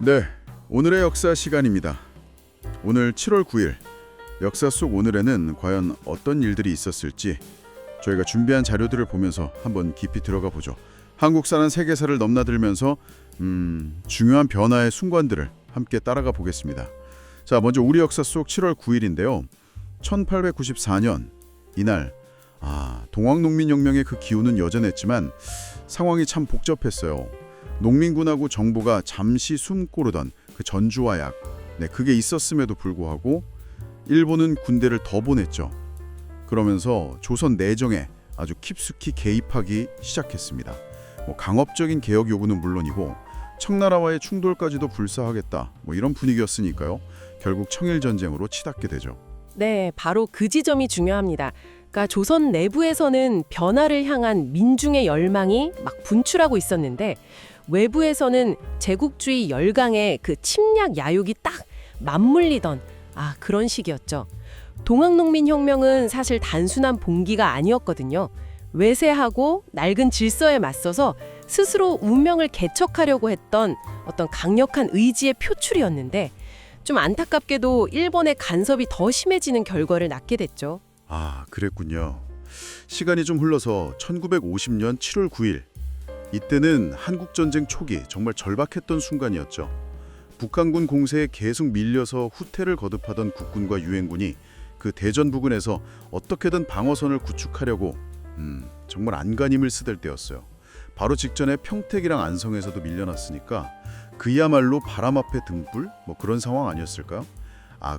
네, 오늘의 역사 시간입니다. 오늘 7월 9일, 역사 속 오늘에는 과연 어떤 일들이 있었을지 저희가 준비한 자료들을 보면서 한번 깊이 들어가 보죠. 한국사는 세계사를 넘나들면서 중요한 변화의 순간들을 함께 따라가 보겠습니다. 자, 먼저 우리 역사 속 7월 9일인데요. 1894년 이날 동학농민혁명의 그 기운은 여전했지만 상황이 참 복잡했어요. 농민군하고 정부가 잠시 숨고르던 그 전주화약, 그게 있었음에도 불구하고 일본은 군대를 더 보냈죠. 그러면서 조선 내정에 아주 깊숙이 개입하기 시작했습니다. 강압적인 개혁 요구는 물론이고 청나라와의 충돌까지도 불사하겠다, 이런 분위기였으니까요. 결국 청일전쟁으로 치닫게 되죠. 네, 바로 그 지점이 중요합니다. 그러니까 조선 내부에서는 변화를 향한 민중의 열망이 막 분출하고 있었는데 외부에서는 제국주의 열강의 그 침략 야욕이 딱 맞물리던 그런 시기였죠. 동학농민혁명은 사실 단순한 봉기가 아니었거든요. 외세하고 낡은 질서에 맞서서 스스로 운명을 개척하려고 했던 어떤 강력한 의지의 표출이었는데 좀 안타깝게도 일본의 간섭이 더 심해지는 결과를 낳게 됐죠. 그랬군요. 시간이 좀 흘러서 1950년 7월 9일, 이때는 한국전쟁 초기 정말 절박했던 순간이었죠. 북한군 공세에 계속 밀려서 후퇴를 거듭하던 국군과 유엔군이 그 대전 부근에서 어떻게든 방어선을 구축하려고 정말 안간힘을 쓰댈 때였어요. 바로 직전에 평택이랑 안성에서도 밀려났으니까 그야말로 바람 앞에 등불? 그런 상황 아니었을까요?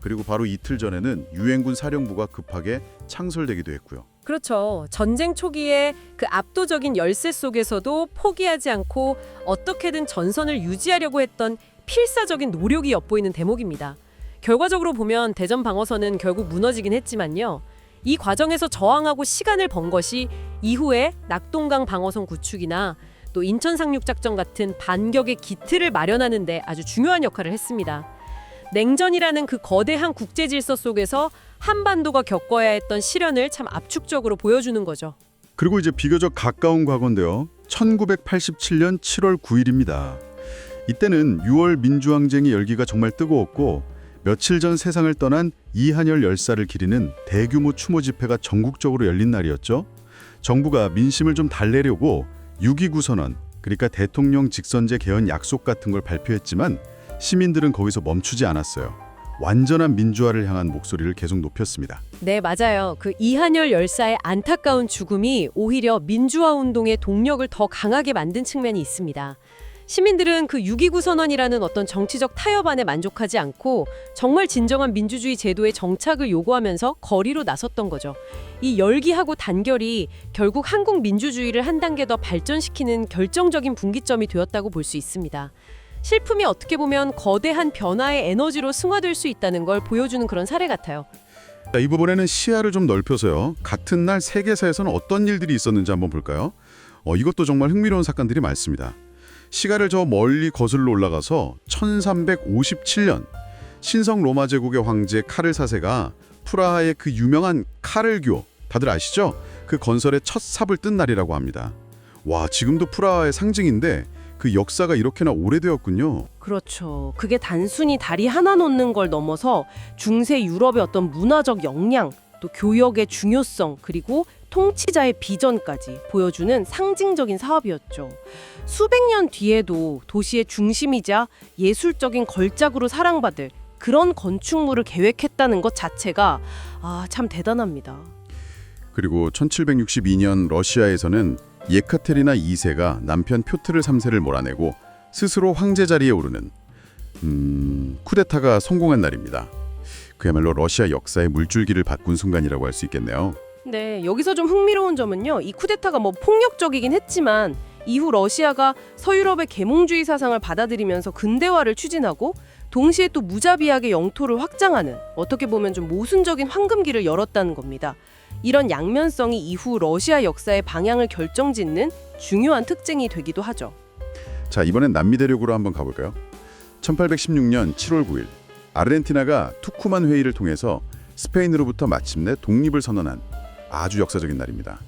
그리고 바로 이틀 전에는 유엔군 사령부가 급하게 창설되기도 했고요. 그렇죠. 전쟁 초기에 그 압도적인 열세 속에서도 포기하지 않고 어떻게든 전선을 유지하려고 했던 필사적인 노력이 엿보이는 대목입니다. 결과적으로 보면 대전 방어선은 결국 무너지긴 했지만요. 이 과정에서 저항하고 시간을 번 것이 이후에 낙동강 방어선 구축이나 또 인천 상륙작전 같은 반격의 기틀을 마련하는 데 아주 중요한 역할을 했습니다. 냉전이라는 그 거대한 국제 질서 속에서 한반도가 겪어야 했던 시련을 참 압축적으로 보여주는 거죠. 그리고 이제 비교적 가까운 과거인데요. 1987년 7월 9일입니다. 이때는 6월 민주항쟁의 열기가 정말 뜨거웠고 며칠 전 세상을 떠난 이한열 열사를 기리는 대규모 추모 집회가 전국적으로 열린 날이었죠. 정부가 민심을 좀 달래려고 6.29 선언, 그러니까 대통령 직선제 개헌 약속 같은 걸 발표했지만 시민들은 거기서 멈추지 않았어요. 완전한 민주화를 향한 목소리를 계속 높였습니다. 네, 맞아요. 그 이한열 열사의 안타까운 죽음이 오히려 민주화 운동의 동력을 더 강하게 만든 측면이 있습니다. 시민들은 그 6.29 선언이라는 어떤 정치적 타협안에 만족하지 않고 정말 진정한 민주주의 제도의 정착을 요구하면서 거리로 나섰던 거죠. 이 열기하고 단결이 결국 한국 민주주의를 한 단계 더 발전시키는 결정적인 분기점이 되었다고 볼 수 있습니다. 실품이 어떻게 보면 거대한 변화의 에너지로 승화될 수 있다는 걸 보여주는 그런 사례 같아요. 이 부분에는 시야를 좀 넓혀서요. 같은 날 세계사에서는 어떤 일들이 있었는지 한번 볼까요? 이것도 정말 흥미로운 사건들이 많습니다. 시간을 저 멀리 거슬러 올라가서 1357년 신성 로마 제국의 황제 카를 4세가 프라하의 그 유명한 카를교, 다들 아시죠? 그 건설의 첫 삽을 뜬 날이라고 합니다. 와, 지금도 프라하의 상징인데 그 역사가 이렇게나 오래되었군요. 그렇죠. 그게 단순히 다리 하나 놓는 걸 넘어서 중세 유럽의 어떤 문화적 역량, 또 교역의 중요성, 그리고 통치자의 비전까지 보여주는 상징적인 사업이었죠. 수백 년 뒤에도 도시의 중심이자 예술적인 걸작으로 사랑받을 그런 건축물을 계획했다는 것 자체가 참 대단합니다. 그리고 1762년 러시아에서는 예카테리나 2세가 남편 표트르 3세를 몰아내고 스스로 황제 자리에 오르는 쿠데타가 성공한 날입니다. 그야말로 러시아 역사의 물줄기를 바꾼 순간이라고 할 수 있겠네요. 네, 여기서 좀 흥미로운 점은요. 이 쿠데타가 폭력적이긴 했지만 이후 러시아가 서유럽의 계몽주의 사상을 받아들이면서 근대화를 추진하고 동시에 또 무자비하게 영토를 확장하는 어떻게 보면 좀 모순적인 황금기를 열었다는 겁니다. 이런 양면성이 이후 러시아 역사의 방향을 결정짓는 중요한 특징이 되기도 하죠. 자, 이번엔 남미 대륙으로 한번 가볼까요? 1816년 7월 9일 아르헨티나가 투쿠만 회의를 통해서 스페인으로부터 마침내 독립을 선언한 아주 역사적인 날입니다.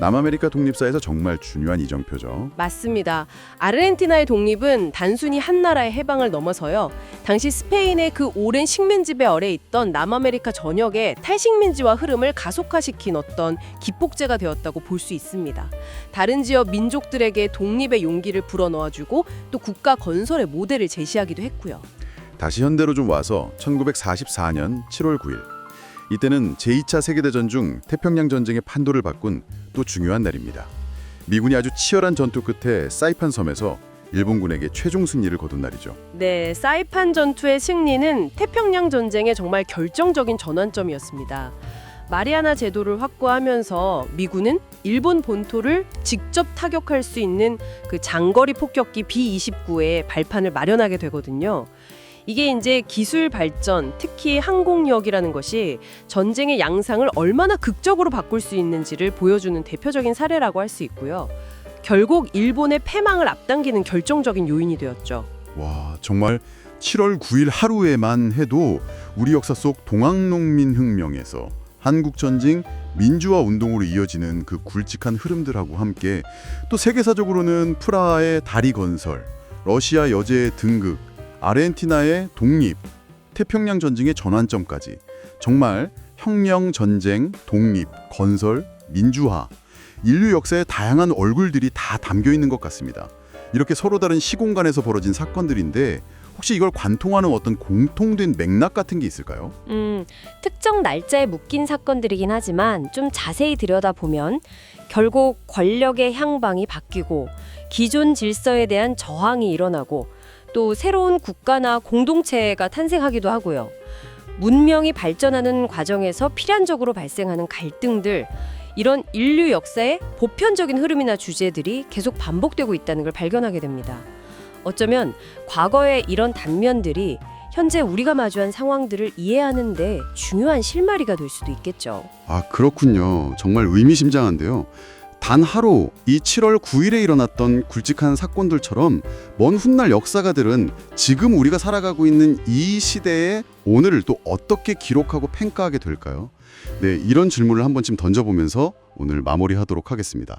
남아메리카 독립사에서 정말 중요한 이정표죠. 맞습니다. 아르헨티나의 독립은 단순히 한 나라의 해방을 넘어서요. 당시 스페인의 그 오랜 식민지배 아래 있던 남아메리카 전역의 탈식민지화 흐름을 가속화시킨 어떤 기폭제가 되었다고 볼 수 있습니다. 다른 지역 민족들에게 독립의 용기를 불어넣어주고 또 국가 건설의 모델을 제시하기도 했고요. 다시 현대로 좀 와서 1944년 7월 9일. 이때는 제2차 세계대전 중 태평양 전쟁의 판도를 바꾼 또 중요한 날입니다. 미군이 아주 치열한 전투 끝에 사이판 섬에서 일본군에게 최종 승리를 거둔 날이죠. 네, 사이판 전투의 승리는 태평양 전쟁의 정말 결정적인 전환점이었습니다. 마리아나 제도를 확고하면서 미군은 일본 본토를 직접 타격할 수 있는 그 장거리 폭격기 B-29의 발판을 마련하게 되거든요. 이게 이제 기술 발전, 특히 항공력이라는 것이 전쟁의 양상을 얼마나 극적으로 바꿀 수 있는지를 보여주는 대표적인 사례라고 할 수 있고요. 결국 일본의 패망을 앞당기는 결정적인 요인이 되었죠. 와, 정말 7월 9일 하루에만 해도 우리 역사 속 동학농민혁명에서 한국전쟁 민주화 운동으로 이어지는 그 굵직한 흐름들하고 함께 또 세계사적으로는 프라하의 다리 건설, 러시아 여제의 등극, 아르헨티나의 독립, 태평양 전쟁의 전환점까지 정말 혁명, 전쟁, 독립, 건설, 민주화, 인류 역사의 다양한 얼굴들이 다 담겨 있는 것 같습니다. 이렇게 서로 다른 시공간에서 벌어진 사건들인데 혹시 이걸 관통하는 어떤 공통된 맥락 같은 게 있을까요? 특정 날짜에 묶인 사건들이긴 하지만 좀 자세히 들여다보면 결국 권력의 향방이 바뀌고 기존 질서에 대한 저항이 일어나고 또 새로운 국가나 공동체가 탄생하기도 하고요. 문명이 발전하는 과정에서 필연적으로 발생하는 갈등들, 이런 인류 역사의 보편적인 흐름이나 주제들이 계속 반복되고 있다는 걸 발견하게 됩니다. 어쩌면 과거의 이런 단면들이 현재 우리가 마주한 상황들을 이해하는 데 중요한 실마리가 될 수도 있겠죠. 아, 그렇군요. 정말 의미심장한데요. 단 하루 이 7월 9일에 일어났던 굵직한 사건들처럼 먼 훗날 역사가들은 지금 우리가 살아가고 있는 이 시대의 오늘을 또 어떻게 기록하고 평가하게 될까요? 네, 이런 질문을 한 번쯤 던져보면서 오늘 마무리하도록 하겠습니다.